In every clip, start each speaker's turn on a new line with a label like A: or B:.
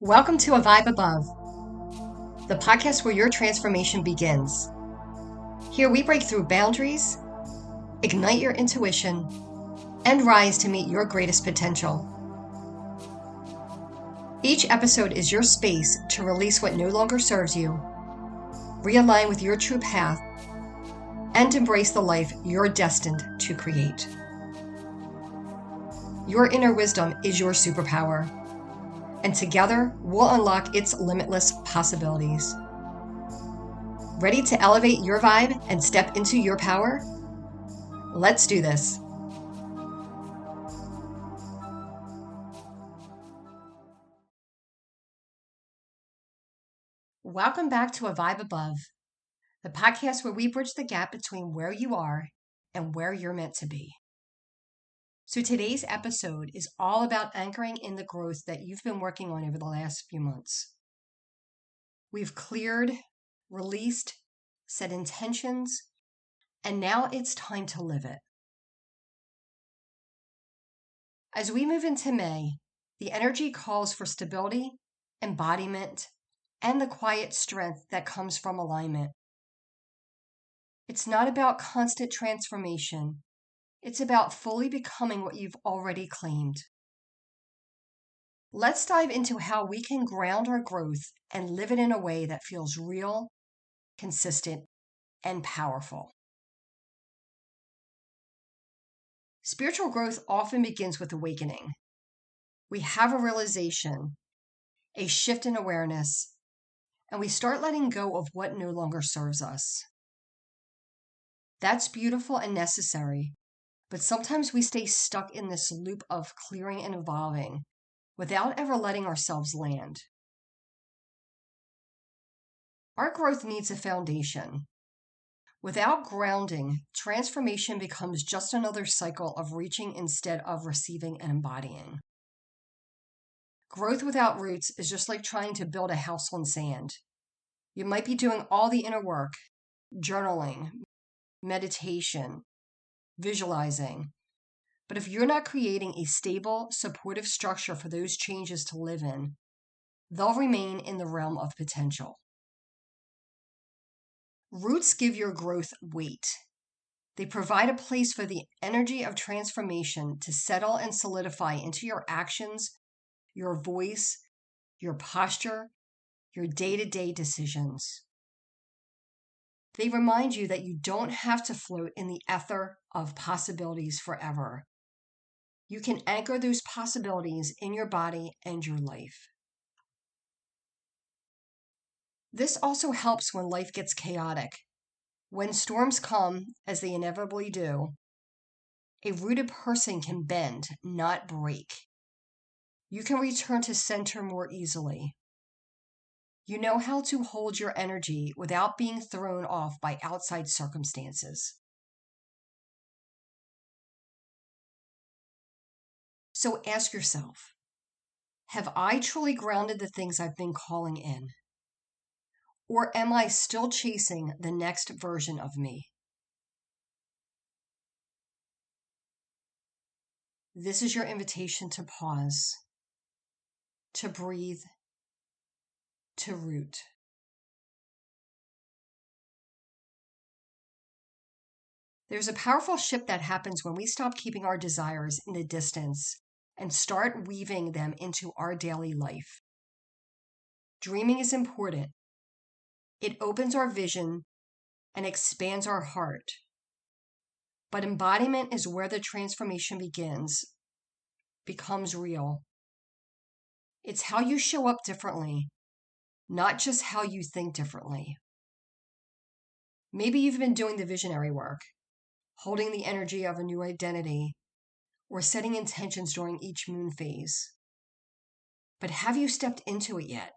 A: Welcome to A Vibe Above, the podcast where your transformation begins. Here we break through boundaries, ignite your intuition, and rise to meet your greatest potential. Each episode is your space to release what no longer serves you, realign with your true path, and embrace the life you're destined to create. Your inner wisdom is your superpower, and together we'll unlock its limitless possibilities. Ready to elevate your vibe and step into your power? Let's do this. Welcome back to A Vibe Above, the podcast where we bridge the gap between where you are and where you're meant to be. So today's episode is all about anchoring in the growth that you've been working on over the last few months. We've cleared, released, set intentions, and now it's time to live it. As we move into May, the energy calls for stability, embodiment, and the quiet strength that comes from alignment. It's not about constant transformation. It's about fully becoming what you've already claimed. Let's dive into how we can ground our growth and live it in a way that feels real, consistent, and powerful. Spiritual growth often begins with awakening. We have a realization, a shift in awareness, and we start letting go of what no longer serves us. That's beautiful and necessary, but sometimes we stay stuck in this loop of clearing and evolving without ever letting ourselves land. Our growth needs a foundation. Without grounding, transformation becomes just another cycle of reaching instead of receiving and embodying. Growth without roots is just like trying to build a house on sand. You might be doing all the inner work, journaling, meditation, visualizing, but if you're not creating a stable, supportive structure for those changes to live in, they'll remain in the realm of potential. Roots give your growth weight. They provide a place for the energy of transformation to settle and solidify into your actions, your voice, your posture, your day-to-day decisions. They remind you that you don't have to float in the ether of possibilities forever. You can anchor those possibilities in your body and your life. This also helps when life gets chaotic. When storms come, as they inevitably do, a rooted person can bend, not break. You can return to center more easily. You know how to hold your energy without being thrown off by outside circumstances. So ask yourself, have I truly grounded the things I've been calling in? Or am I still chasing the next version of me? This is your invitation to pause, to breathe, to root. There's a powerful shift that happens when we stop keeping our desires in the distance and start weaving them into our daily life. Dreaming is important. It opens our vision and expands our heart. But embodiment is where the transformation begins, becomes real. It's how you show up differently, not just how you think differently. Maybe you've been doing the visionary work, holding the energy of a new identity, or setting intentions during each moon phase. But have you stepped into it yet?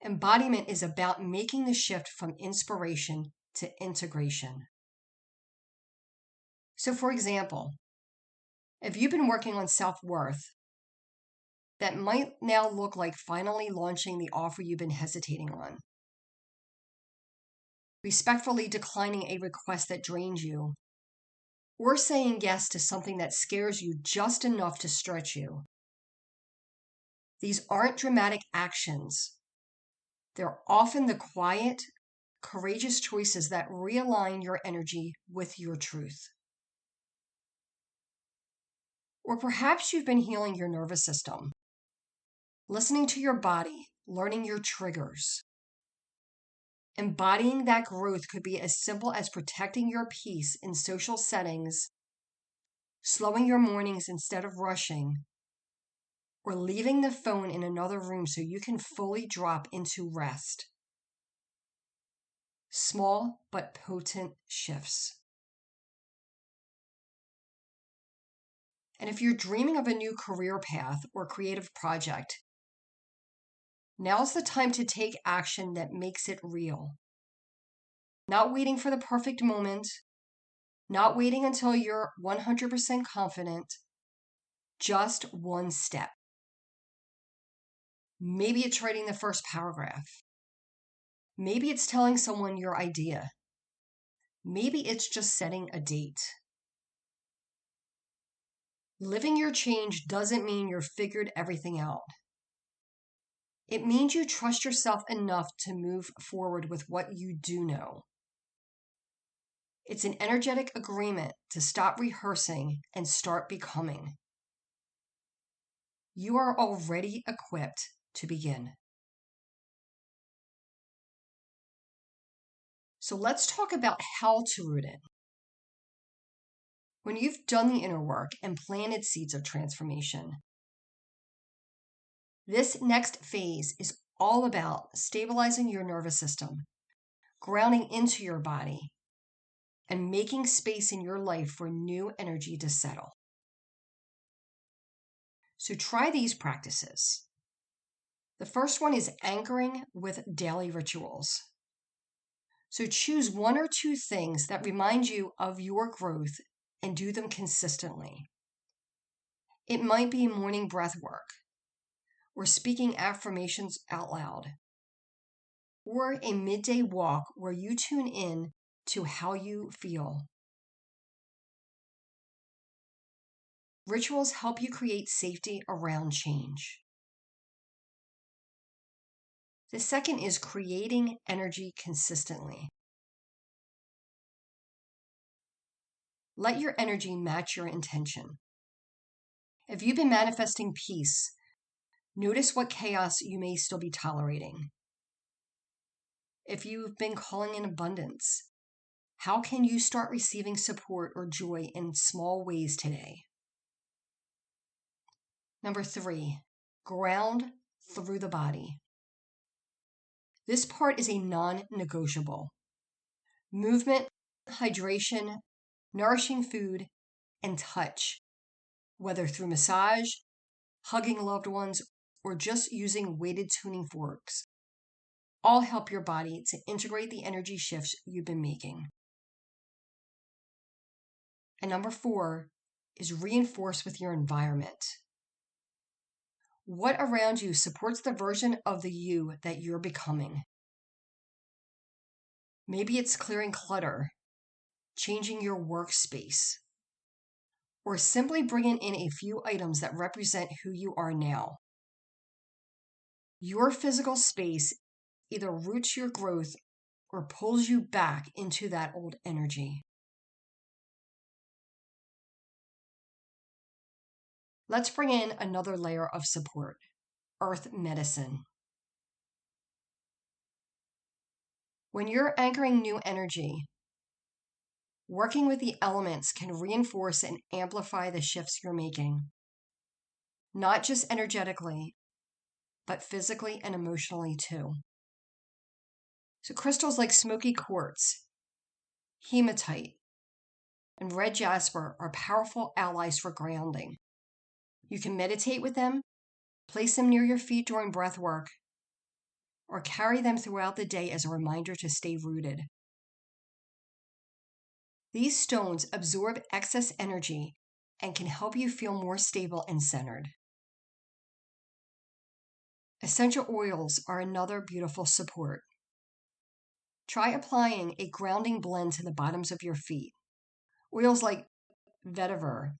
A: Embodiment is about making the shift from inspiration to integration. So, for example, if you've been working on self-worth, that might now look like finally launching the offer you've been hesitating on, respectfully declining a request that drains you, or saying yes to something that scares you just enough to stretch you. These aren't dramatic actions. They're often the quiet, courageous choices that realign your energy with your truth. Or perhaps you've been healing your nervous system, listening to your body, learning your triggers. Embodying that growth could be as simple as protecting your peace in social settings, slowing your mornings instead of rushing, or leaving the phone in another room so you can fully drop into rest. Small but potent shifts. And if you're dreaming of a new career path or creative project, now's the time to take action that makes it real. Not waiting for the perfect moment, not waiting until you're 100% confident, just one step. Maybe it's writing the first paragraph. Maybe it's telling someone your idea. Maybe it's just setting a date. Living your change doesn't mean you've figured everything out. It means you trust yourself enough to move forward with what you do know. It's an energetic agreement to stop rehearsing and start becoming. You are already equipped to begin. So let's talk about how to root in. When you've done the inner work and planted seeds of transformation, this next phase is all about stabilizing your nervous system, grounding into your body, and making space in your life for new energy to settle. So try these practices. The first one is anchoring with daily rituals. So choose one or two things that remind you of your growth and do them consistently. It might be morning breath work, or speaking affirmations out loud, or a midday walk where you tune in to how you feel. Rituals help you create safety around change. The second is creating energy consistently. Let your energy match your intention. If you've been manifesting peace, notice what chaos you may still be tolerating. If you've been calling in abundance, how can you start receiving support or joy in small ways today? Number 3, ground through the body. This part is a non-negotiable. Movement, hydration, nourishing food, and touch, whether through massage, hugging loved ones, or just using weighted tuning forks, all help your body to integrate the energy shifts you've been making. And number 4 is reinforce with your environment. What around you supports the version of the you that you're becoming? Maybe it's clearing clutter, changing your workspace, or simply bringing in a few items that represent who you are now. Your physical space either roots your growth or pulls you back into that old energy. Let's bring in another layer of support, earth medicine. When you're anchoring new energy, working with the elements can reinforce and amplify the shifts you're making, not just energetically, but physically and emotionally too. So crystals like smoky quartz, hematite, and red jasper are powerful allies for grounding. You can meditate with them, place them near your feet during breath work, or carry them throughout the day as a reminder to stay rooted. These stones absorb excess energy and can help you feel more stable and centered. Essential oils are another beautiful support. Try applying a grounding blend to the bottoms of your feet. Oils like vetiver,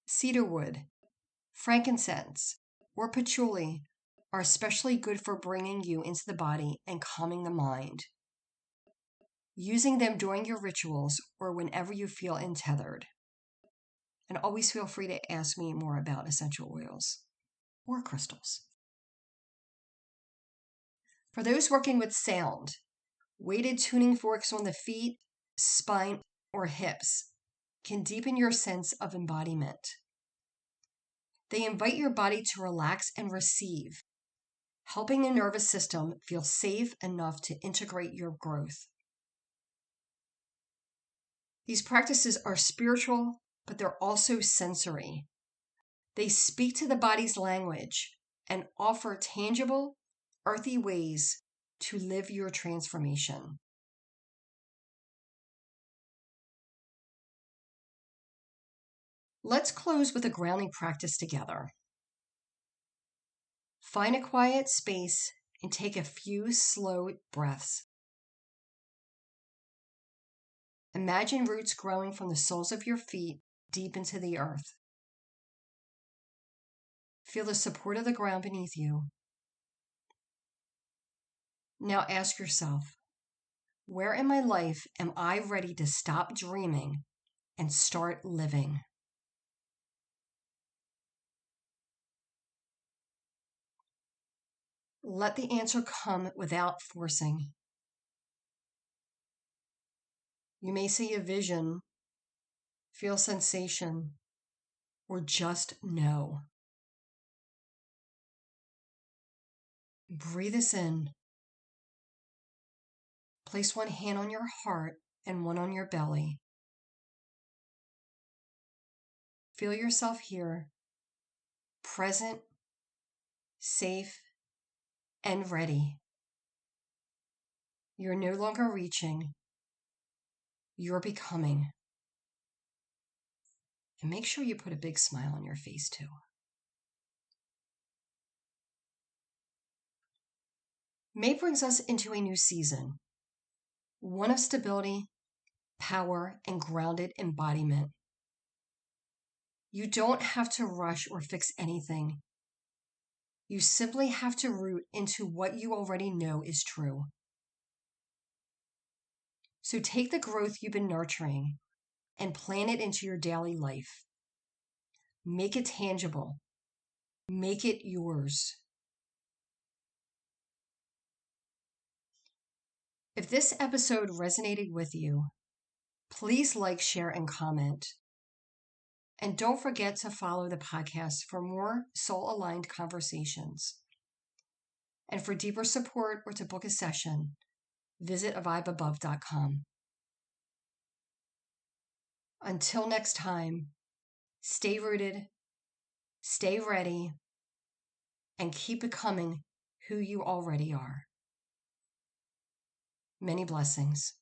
A: cedarwood, frankincense, or patchouli are especially good for bringing you into the body and calming the mind. Using them during your rituals or whenever you feel untethered. And always feel free to ask me more about essential oils or crystals. For those working with sound, weighted tuning forks on the feet, spine, or hips can deepen your sense of embodiment. They invite your body to relax and receive, helping the nervous system feel safe enough to integrate your growth. These practices are spiritual, but they're also sensory. They speak to the body's language and offer tangible, earthy ways to live your transformation. Let's close with a grounding practice together. Find a quiet space and take a few slow breaths. Imagine roots growing from the soles of your feet deep into the earth. Feel the support of the ground beneath you. Now ask yourself, where in my life am I ready to stop dreaming and start living? Let the answer come without forcing. You may see a vision, feel sensation, or just know. Breathe this in. Place one hand on your heart and one on your belly. Feel yourself here, present, safe, and ready. You're no longer reaching. You're becoming. And make sure you put a big smile on your face too. May brings us into a new season, one of stability, power, and grounded embodiment. You don't have to rush or fix anything. You simply have to root into what you already know is true. So take the growth you've been nurturing and plant it into your daily life. Make it tangible. Make it yours. If this episode resonated with you, please like, share, and comment. And don't forget to follow the podcast for more soul-aligned conversations. And for deeper support or to book a session, visit avibeabove.com. Until next time, stay rooted, stay ready, and keep becoming who you already are. Many blessings.